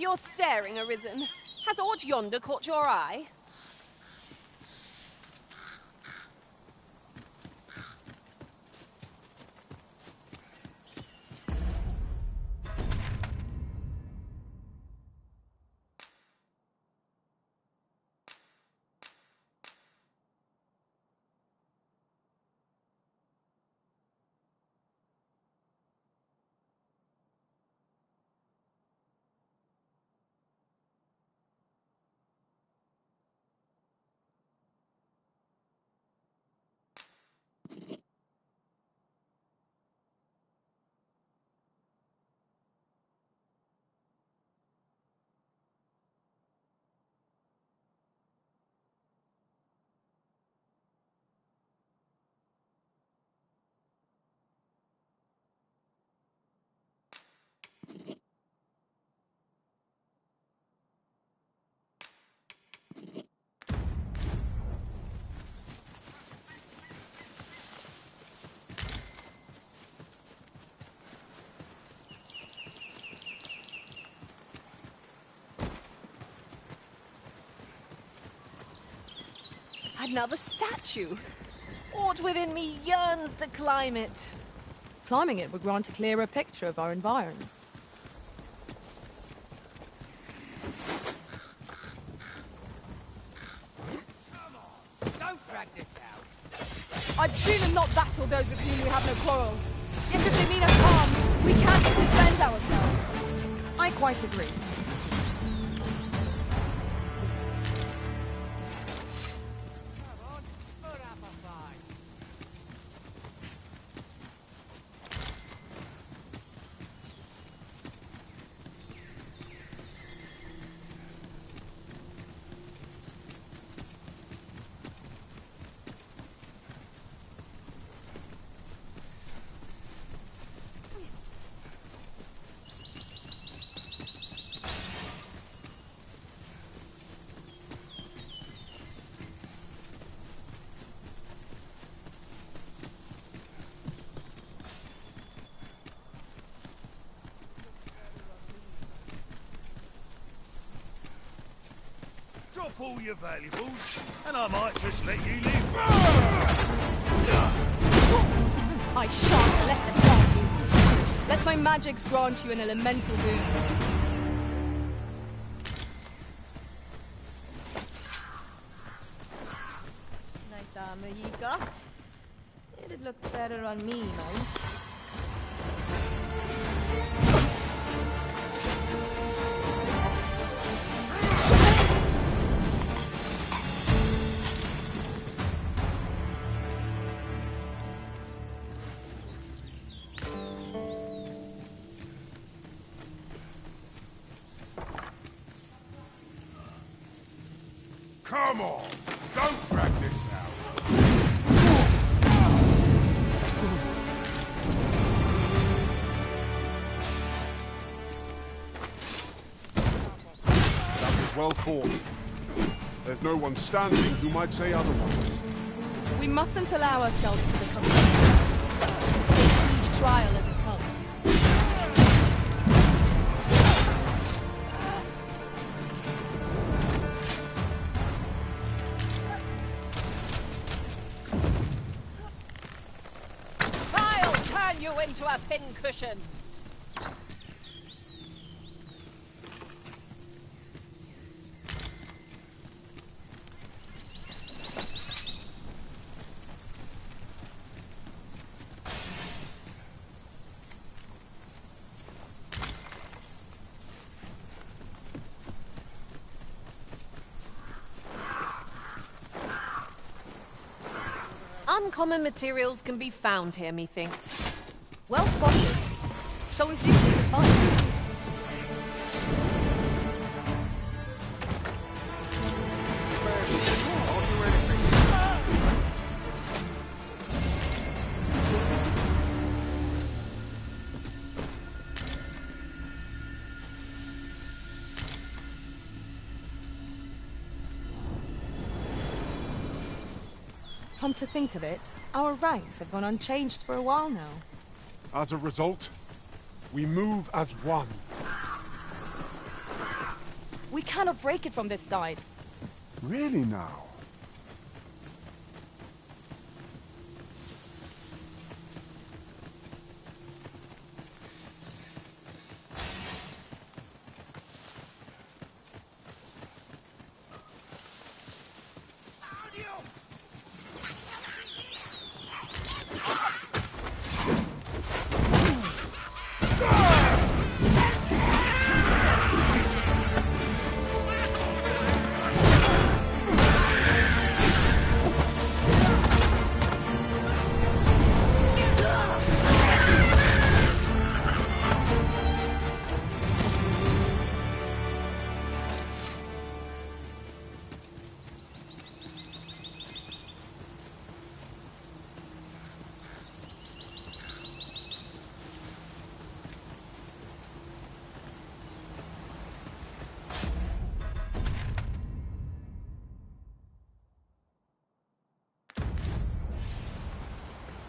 You're staring, Arisen. Has aught yonder caught your eye? Another statue. Aught within me yearns to climb it. Climbing it would grant a clearer picture of our environs. Come on, don't drag this out. I'd sooner not battle those with whom we have no quarrel. Yet if they mean us harm, we can't defend ourselves. I quite agree. Drop all your valuables, and I might just let you live. I shan't let them harm you. Let my magics grant you an elemental boon. Nice armor you got. It'd look better on me, mind. Come on, don't drag this out. That was well fought. There's no one standing who might say otherwise. We mustn't allow ourselves to become take each trial as it comes. I'll turn you into a pincushion. Uncommon materials can be found here, methinks. Well spotted. Shall we see what we can find? Come to think of it, our ranks have gone unchanged for a while now. As a result, we move as one. We cannot break it from this side. Really now?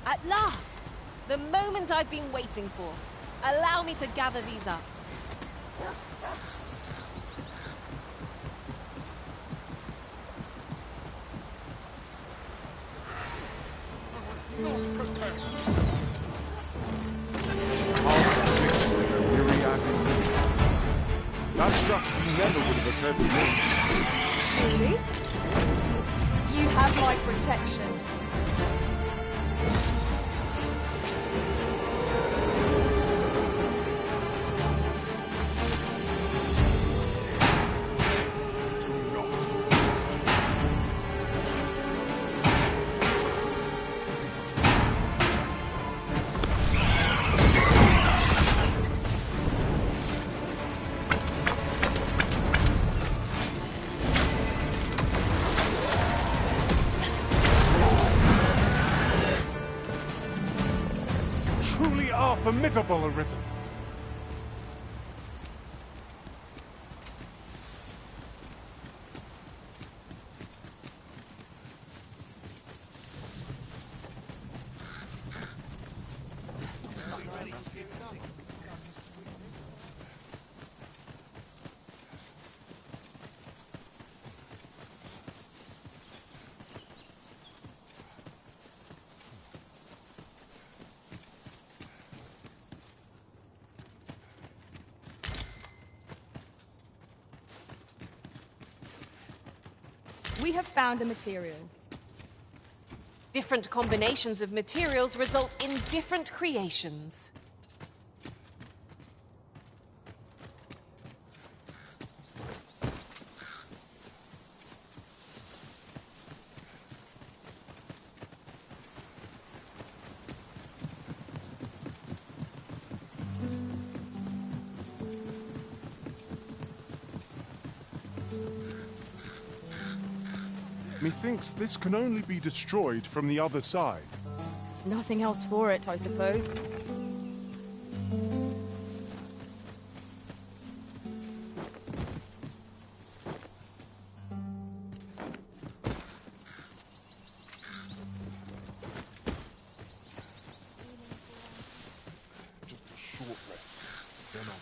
At last! The moment I've been waiting for. Allow me to gather these up. That structure never would have occurred to me. Truly? You have my protection. Truly are formidable, Arisen. We have found a material. Different combinations of materials result in different creations. Methinks this can only be destroyed from the other side. Nothing else for it, I suppose. Just a short rest, then on.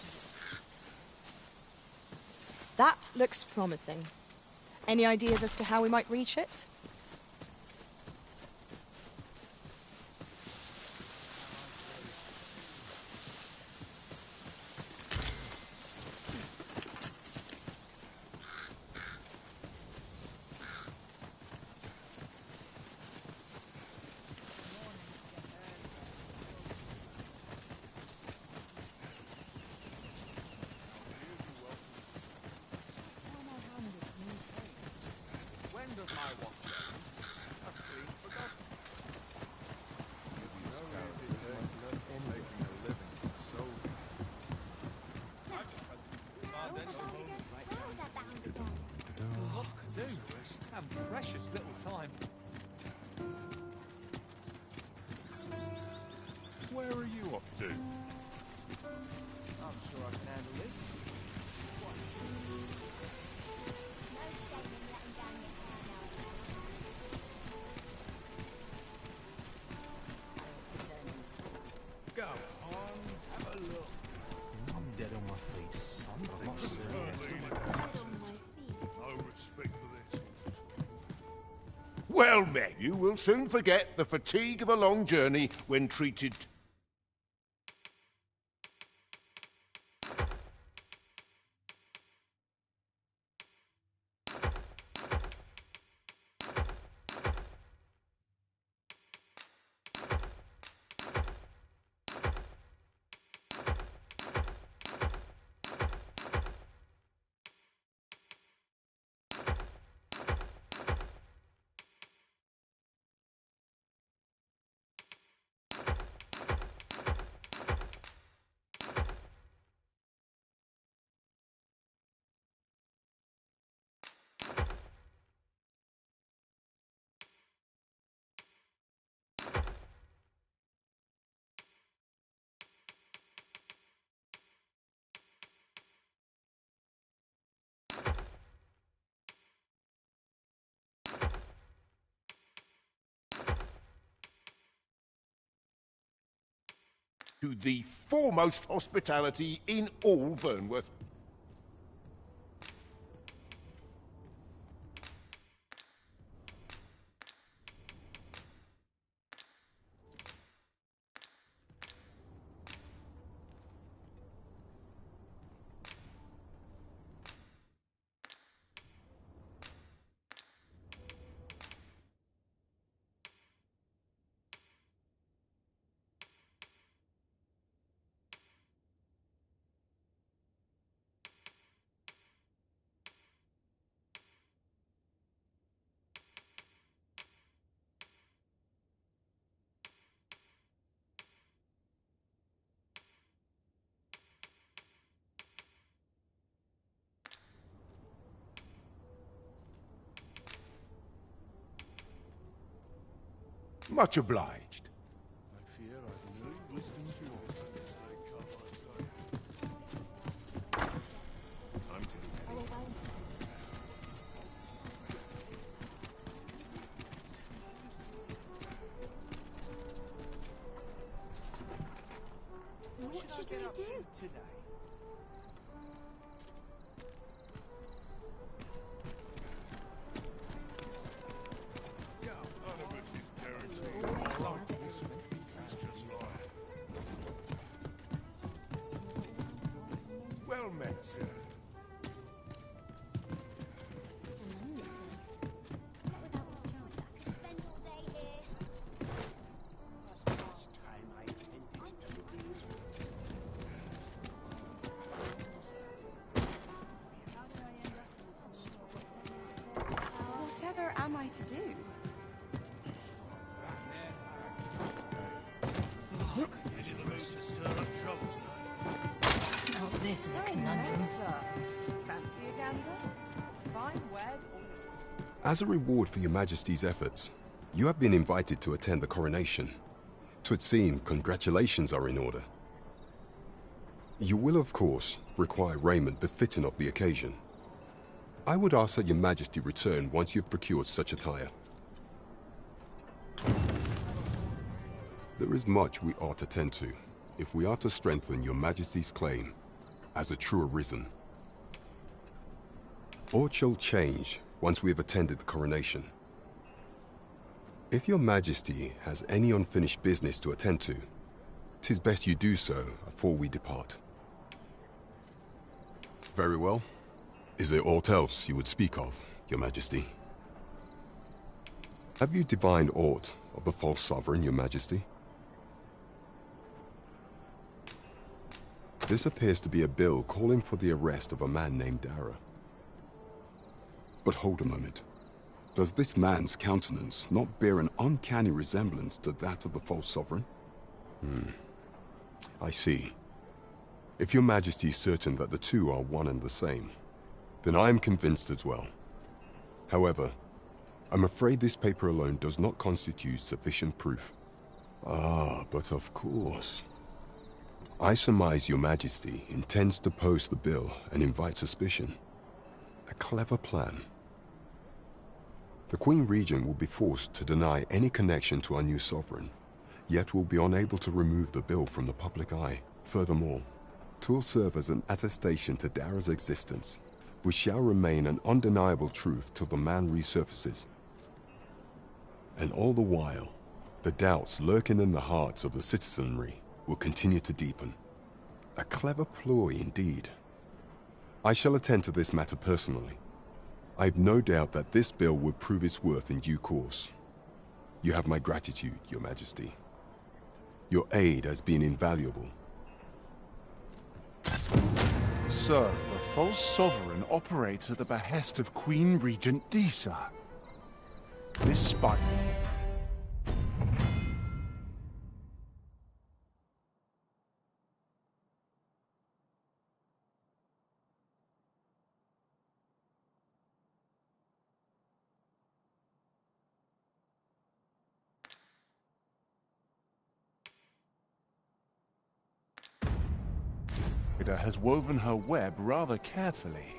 That looks promising. Any ideas as to how we might reach it? Precious little time. Where are you off to? I'm sure I can handle this. Go on, have a look. I'm dead on my feet. Something's Well met. You will soon forget the fatigue of a long journey when treated... to the foremost hospitality in all Vernworth. Much obliged. I fear I've no wisdom to offer. Time to be ready. What should I get up to today? Well met, sir. Whatever am I to do? Oh, this is a conundrum. Fancy a gander? Fine wares all. As a reward for your Majesty's efforts, you have been invited to attend the coronation. 'Twould seem congratulations are in order. You will, of course, require raiment befitting of the occasion. I would ask that your Majesty return once you've procured such attire. There is much we ought to tend to, if we are to strengthen your Majesty's claim as a true Arisen. Aught shall change once we have attended the coronation. If your Majesty has any unfinished business to attend to, 'tis best you do so afore we depart. Very well. Is there aught else you would speak of, your Majesty? Have you divined aught of the false sovereign, your Majesty? This appears to be a bill calling for the arrest of a man named Dara. But hold a moment. Does this man's countenance not bear an uncanny resemblance to that of the false sovereign? I see. If your Majesty is certain that the two are one and the same, then I am convinced as well. However, I'm afraid this paper alone does not constitute sufficient proof. Ah, but of course. I surmise your Majesty intends to post the bill and invite suspicion. A clever plan. The Queen Regent will be forced to deny any connection to our new sovereign, yet will be unable to remove the bill from the public eye. Furthermore, 'twill serve as an attestation to Dara's existence, which shall remain an undeniable truth till the man resurfaces. And all the while, the doubts lurking in the hearts of the citizenry will continue to deepen. A clever ploy indeed. I shall attend to this matter personally. I have no doubt that this bill would prove its worth in due course. You have my gratitude, Your Majesty. Your aid has been invaluable. So, the false sovereign operates at the behest of Queen Regent Disa. This spy... has woven her web rather carefully.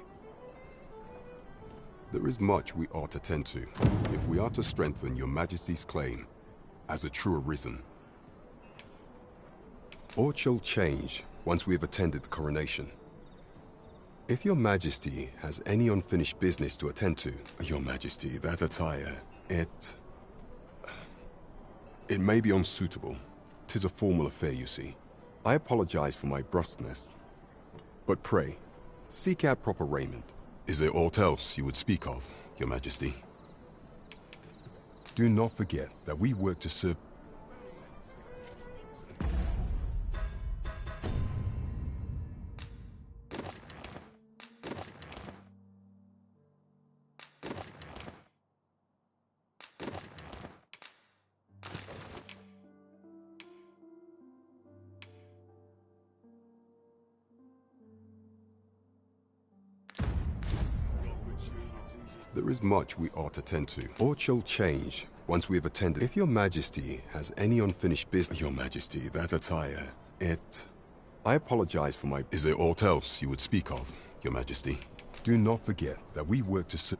There is much we ought to tend to, if we are to strengthen Your Majesty's claim as a true Arisen. Aught shall change once we have attended the coronation. If Your Majesty has any unfinished business to attend to, Your Majesty, that attire, it may be unsuitable. 'Tis a formal affair, you see. I apologize for my brusqueness. But pray, seek out proper raiment. Is there aught else you would speak of, Your Majesty? Do not forget that we work to serve... There is much we ought to tend to. Aught shall change once we have attended. If Your Majesty has any unfinished business... Your Majesty, that attire, it... I apologize for my... Is there aught else you would speak of, Your Majesty? Do not forget that we work to serve...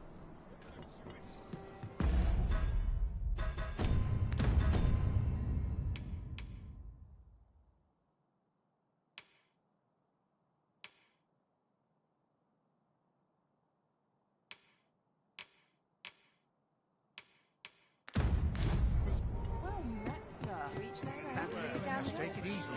Take it easy.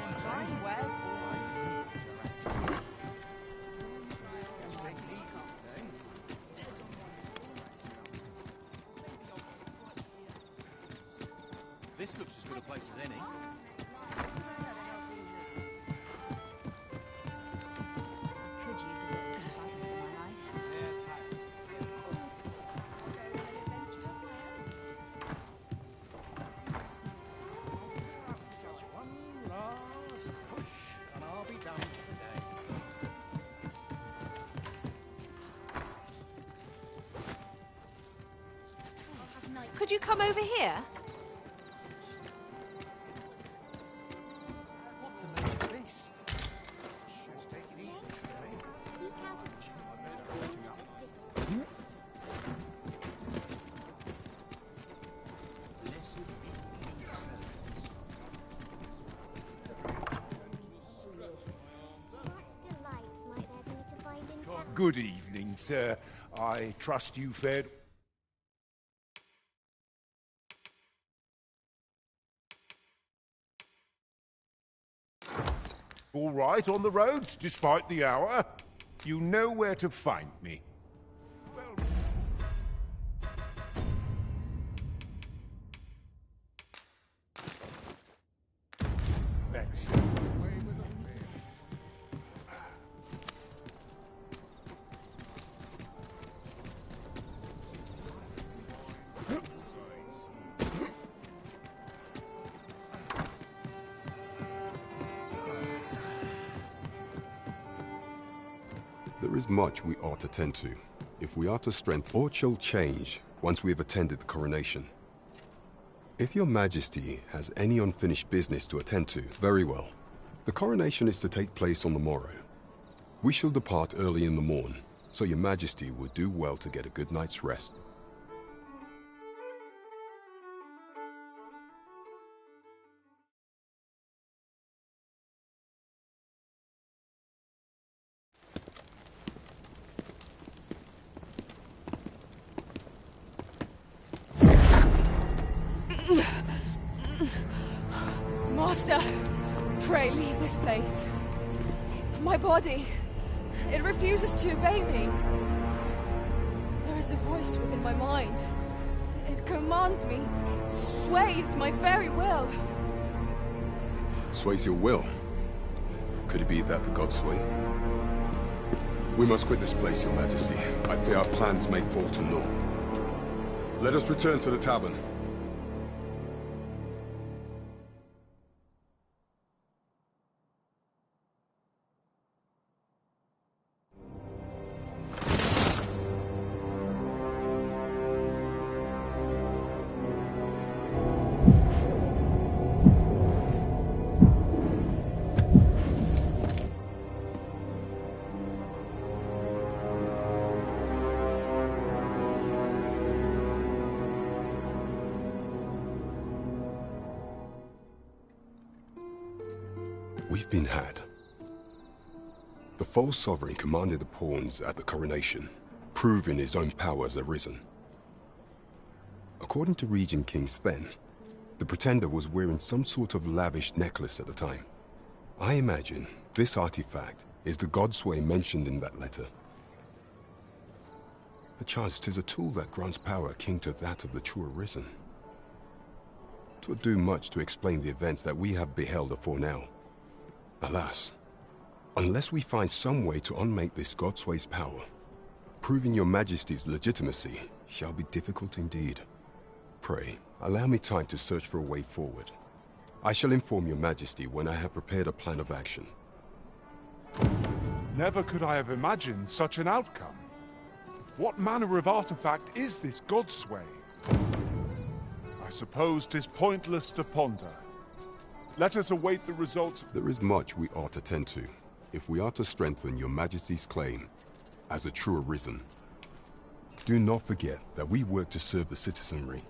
This looks as good a place as any. Could use a bit of excitement in my life. One last push, and I'll be done for the day. Could you come over here? What's the matter with this? Just take it easy today. Good evening, sir. I trust you fared... All right on the roads, despite the hour. You know where to find me. Let's away with the There is much we ought to tend to, if we are to strengthen... Aught shall change once we have attended the coronation. If Your Majesty has any unfinished business to attend to, very well. The coronation is to take place on the morrow. We shall depart early in the morn, so Your Majesty would do well to get a good night's rest. Master, pray leave this place. My body, it refuses to obey me. There is a voice within my mind. It commands me, sways my very will. Sways your will? Could it be that the gods sway? We must quit this place, Your Majesty. I fear our plans may fall to naught. Let us return to the tavern. We've been had. The false sovereign commanded the pawns at the coronation, proving his own power as Arisen. According to Regent King Sven, the pretender was wearing some sort of lavish necklace at the time. I imagine this artifact is the godsway mentioned in that letter. Perchance 'tis a tool that grants power akin to that of the true Arisen. 'Twould do much to explain the events that we have beheld afore now. Alas, unless we find some way to unmake this godsway's power, proving your Majesty's legitimacy shall be difficult indeed. Pray, allow me time to search for a way forward. I shall inform your Majesty when I have prepared a plan of action. Never could I have imagined such an outcome. What manner of artifact is this godsway? I suppose 'tis pointless to ponder. Let us await the results. There is much we ought to tend to, if we are to strengthen your Majesty's claim as a true Arisen. Do not forget that we work to serve the citizenry.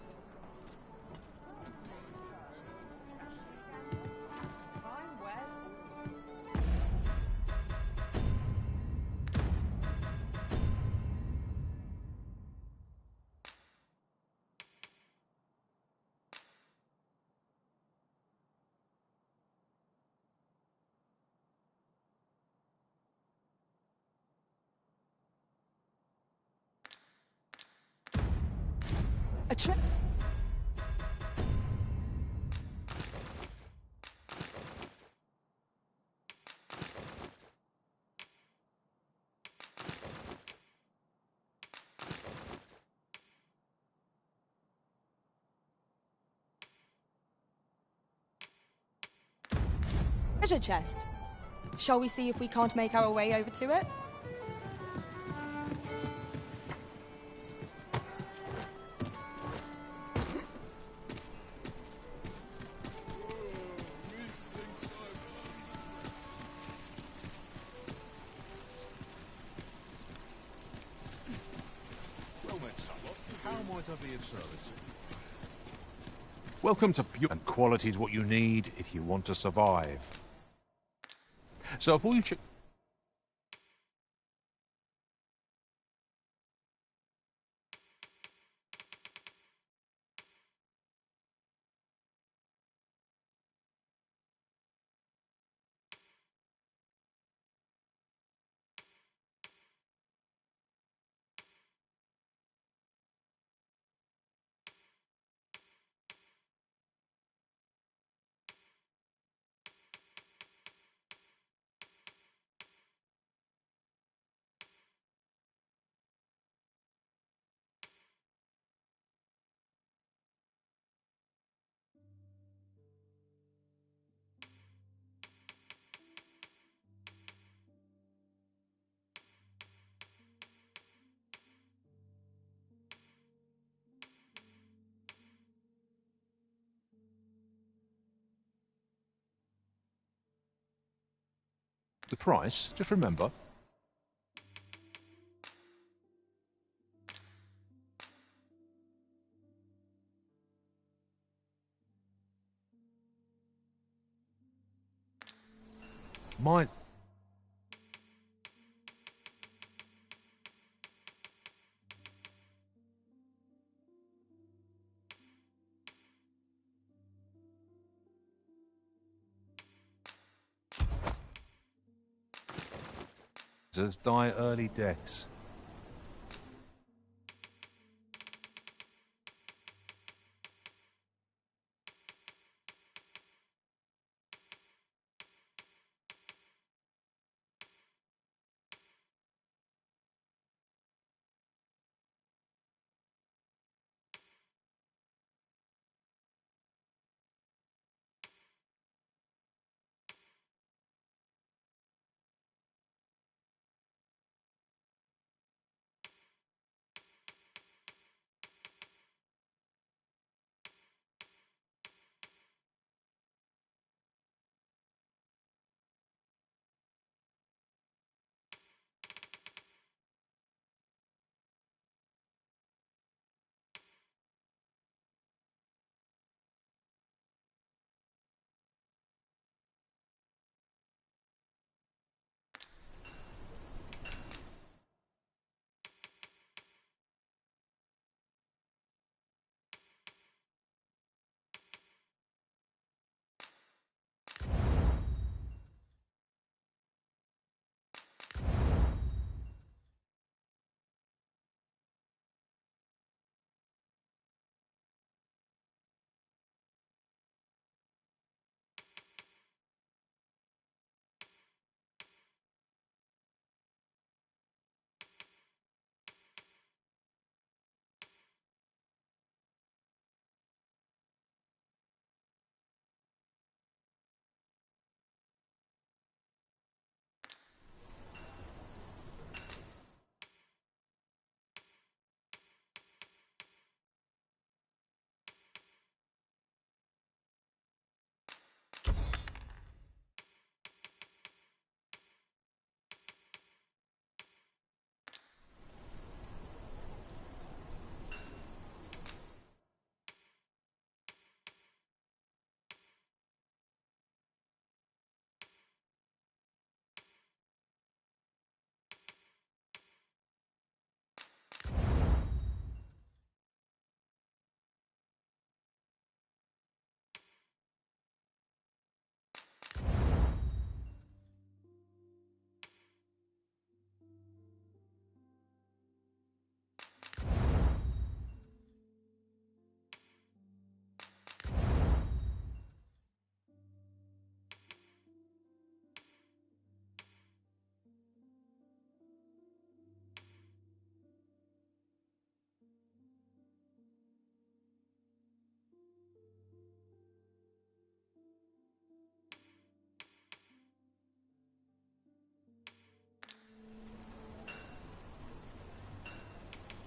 A trip. Treasure chest. Shall we see if we can't make our way over to it? Welcome to Pure, and quality is what you need if you want to survive. So if all you the price, just remember. My die early deaths.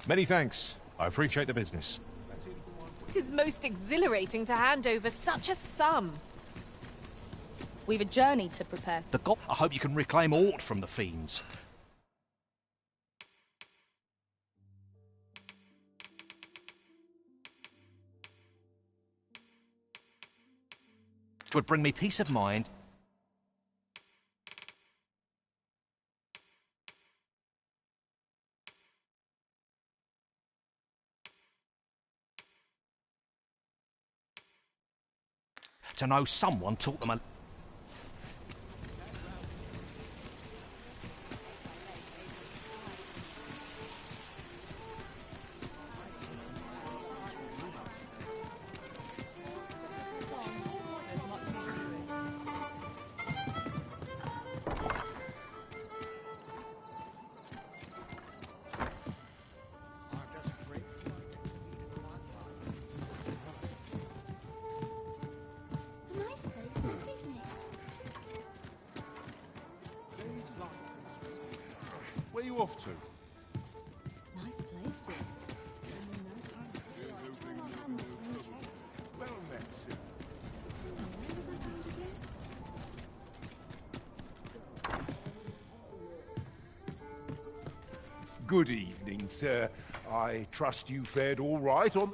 Many thanks. I appreciate the business. It is most exhilarating to hand over such a sum. We've a journey to prepare. The god. I hope you can reclaim aught from the fiends. It would bring me peace of mind. To know someone taught them a... Where are you off to? Nice place, this. Well met, sir. Good evening, sir. I trust you fared all right on...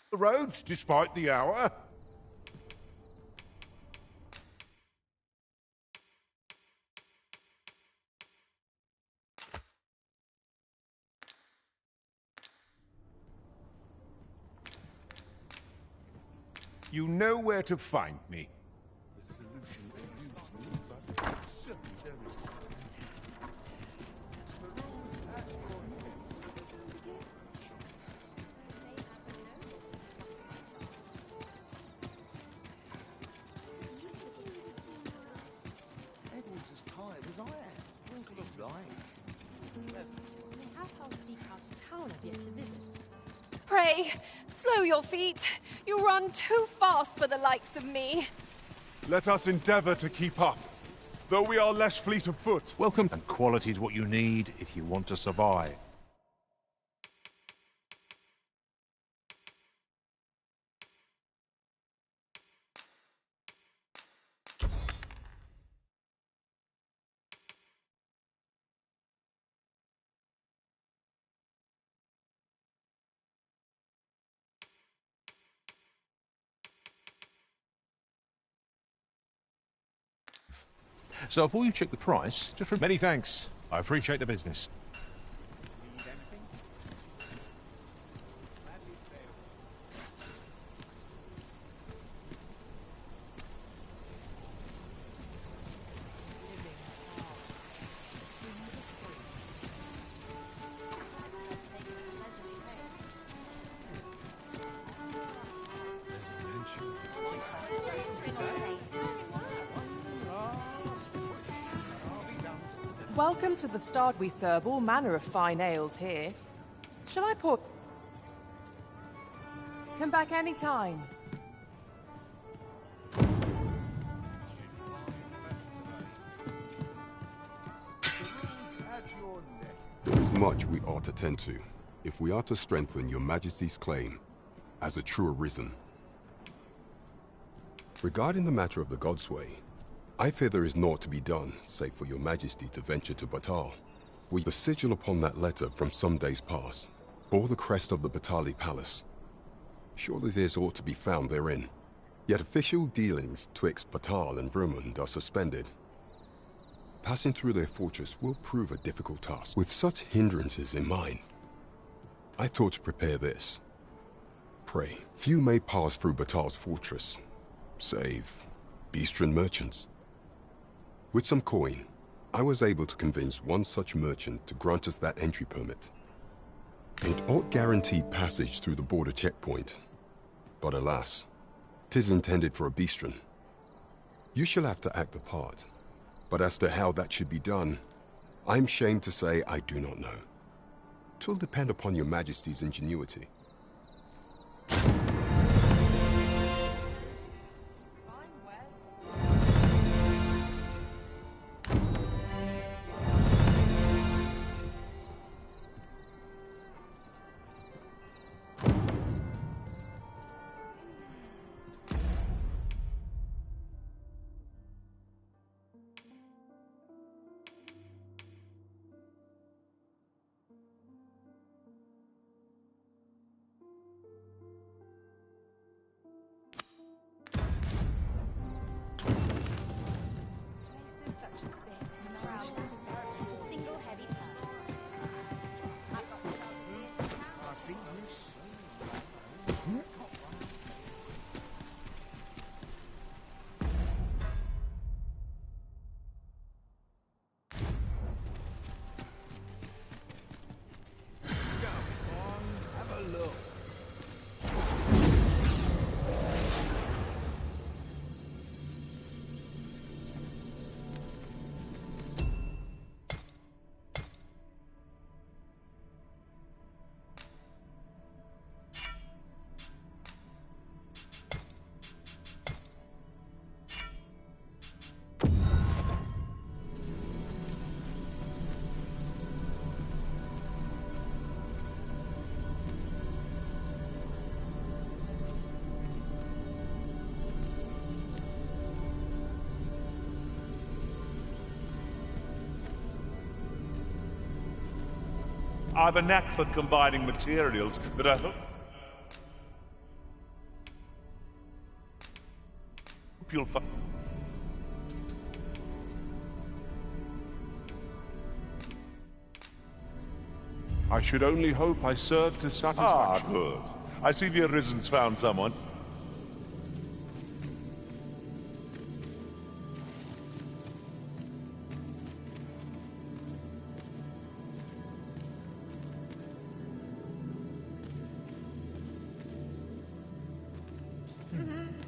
The roads, despite the hour. You know where to find me. The solution eludes me, but certainly there is. Everyone's as tired as I am. Sprinkle of light. We have whole sea part of town I've yet to visit. Pray, slow your feet. You run too fast for the likes of me. Let us endeavor to keep up, though we are less fleet of foot. Welcome, and quality is what you need if you want to survive. So before you check the price, just many thanks. I appreciate the business. Welcome to the start. We serve all manner of fine ales here. Shall I pour? Come back any time. There is much we ought to tend to, if we are to strengthen your Majesty's claim as a true Arisen. Regarding the matter of the Godsway, I fear there is naught to be done, save for your Majesty to venture to Batal. The sigil upon that letter from some days past bore the crest of the Batali Palace. Surely there's aught to be found therein. Yet official dealings twixt Batal and Vermund are suspended. Passing through their fortress will prove a difficult task. With such hindrances in mind, I thought to prepare this. Pray, few may pass through Batal's fortress, save Beastren merchants. With some coin, I was able to convince one such merchant to grant us that entry permit. It ought guaranteed passage through the border checkpoint. But alas, 'tis intended for a Beastren. You shall have to act the part. But as to how that should be done, I'm shamed to say I do not know. 'Twill depend upon your Majesty's ingenuity. I have a knack for combining materials that I hope... you'll find. I should only hope I served to satisfaction. Ah, good. I see the Arisen's found someone.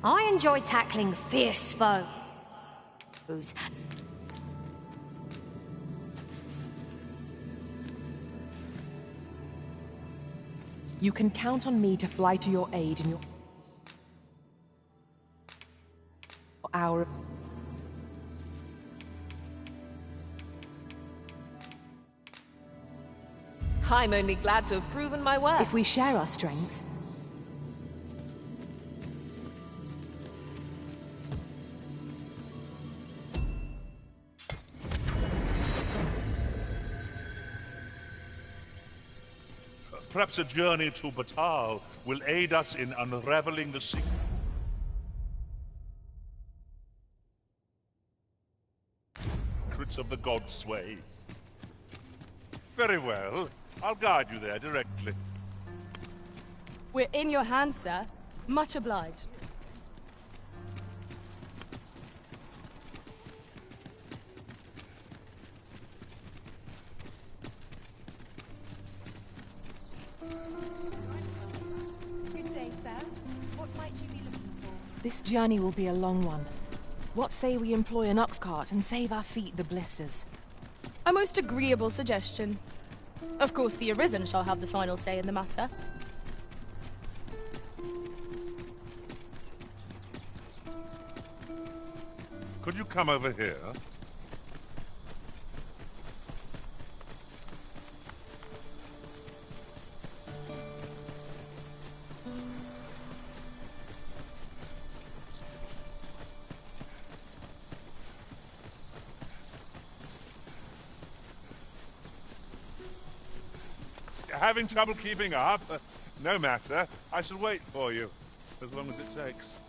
I enjoy tackling fierce foes. You can count on me to fly to your aid in your hour. I'm only glad to have proven my worth. If we share our strengths, Perhaps a journey to Batal will aid us in unraveling the secret. Secrets of the Godsway. Very well. I'll guide you there directly. We're in your hands, sir. Much obliged. Good day, sir. What might you be looking for? this journey will be a long one. What say we employ an ox cart and save our feet the blisters? A most agreeable suggestion. Of course, the Arisen shall have the final say in the matter. Could you come over here? Having trouble keeping up? No matter. I shall wait for you, as long as it takes.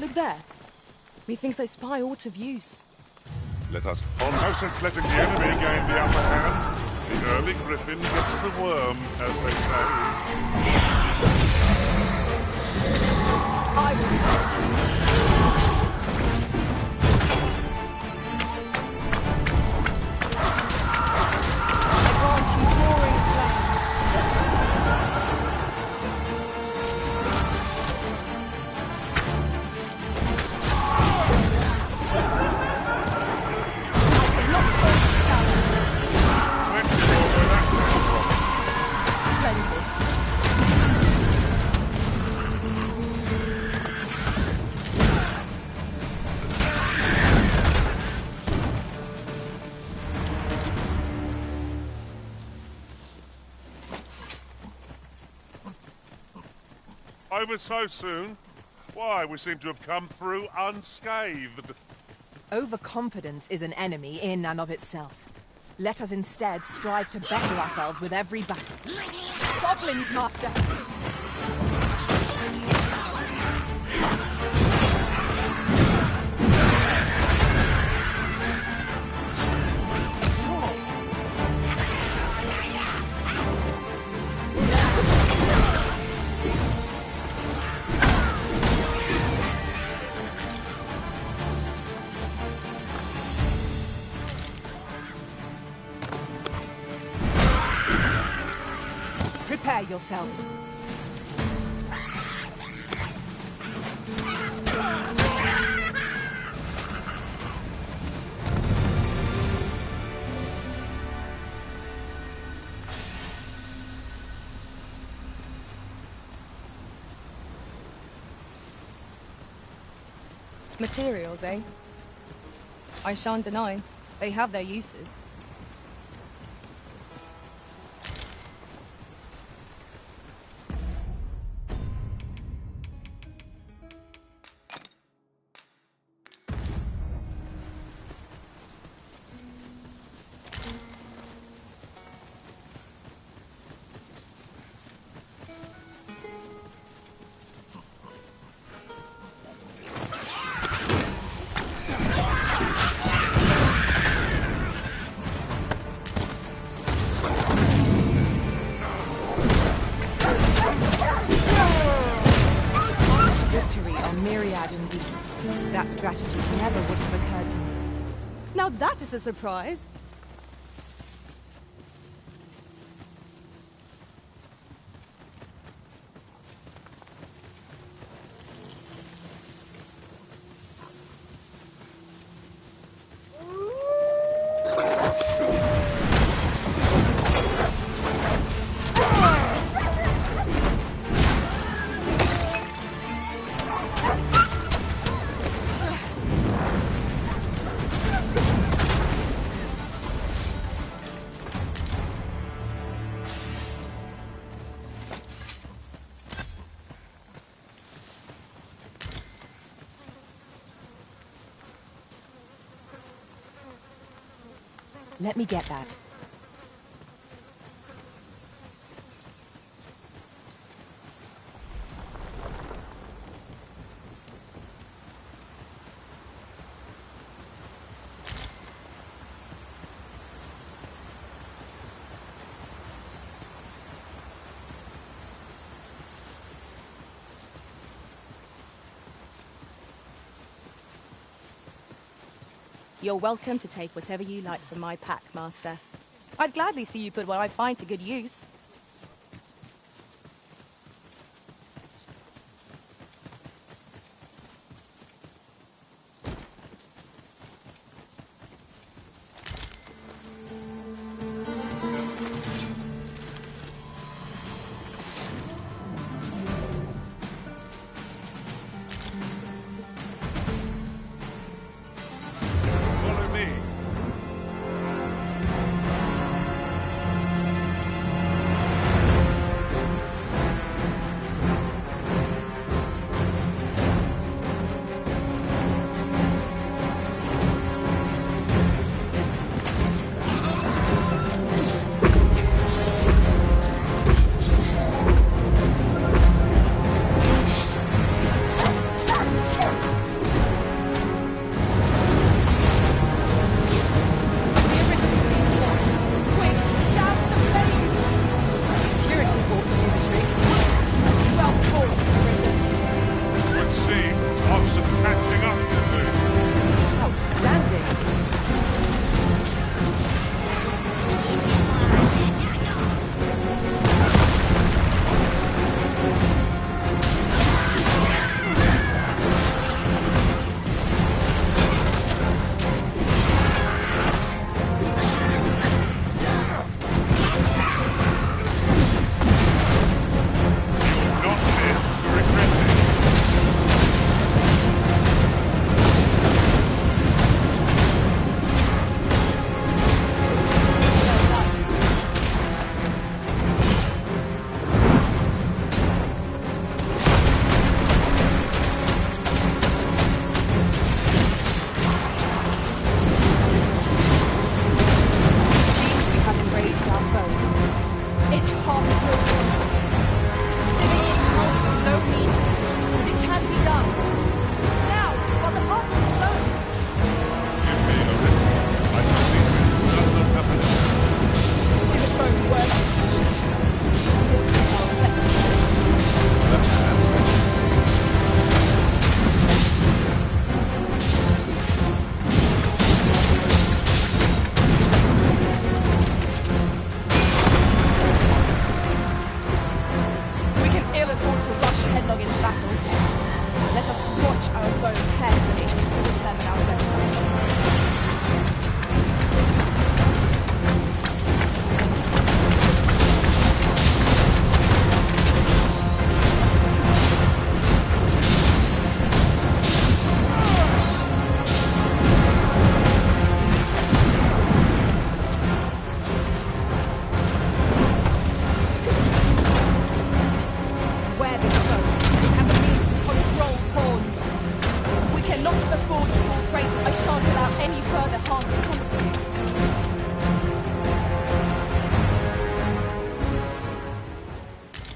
Look there. Methinks I spy aught of use. Let us on motion letting the enemy gain the upper hand. The early griffin gets the worm, as they say. I will protect you. Over so soon? Why, we seem to have come through unscathed. Overconfidence is an enemy in and of itself. Let us instead strive to better ourselves with every battle. Goblins, Master! Prepare yourself. Materials, eh? I shan't deny. They have their uses. myriad indeed. That strategy never would have occurred to me. Now that is a surprise. Let me get that. You're welcome to take whatever you like from my pack, Master. I'd gladly see you put what I find to good use.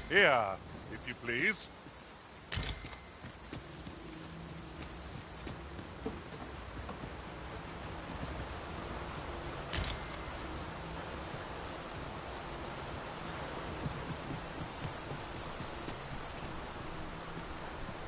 Here, if you please.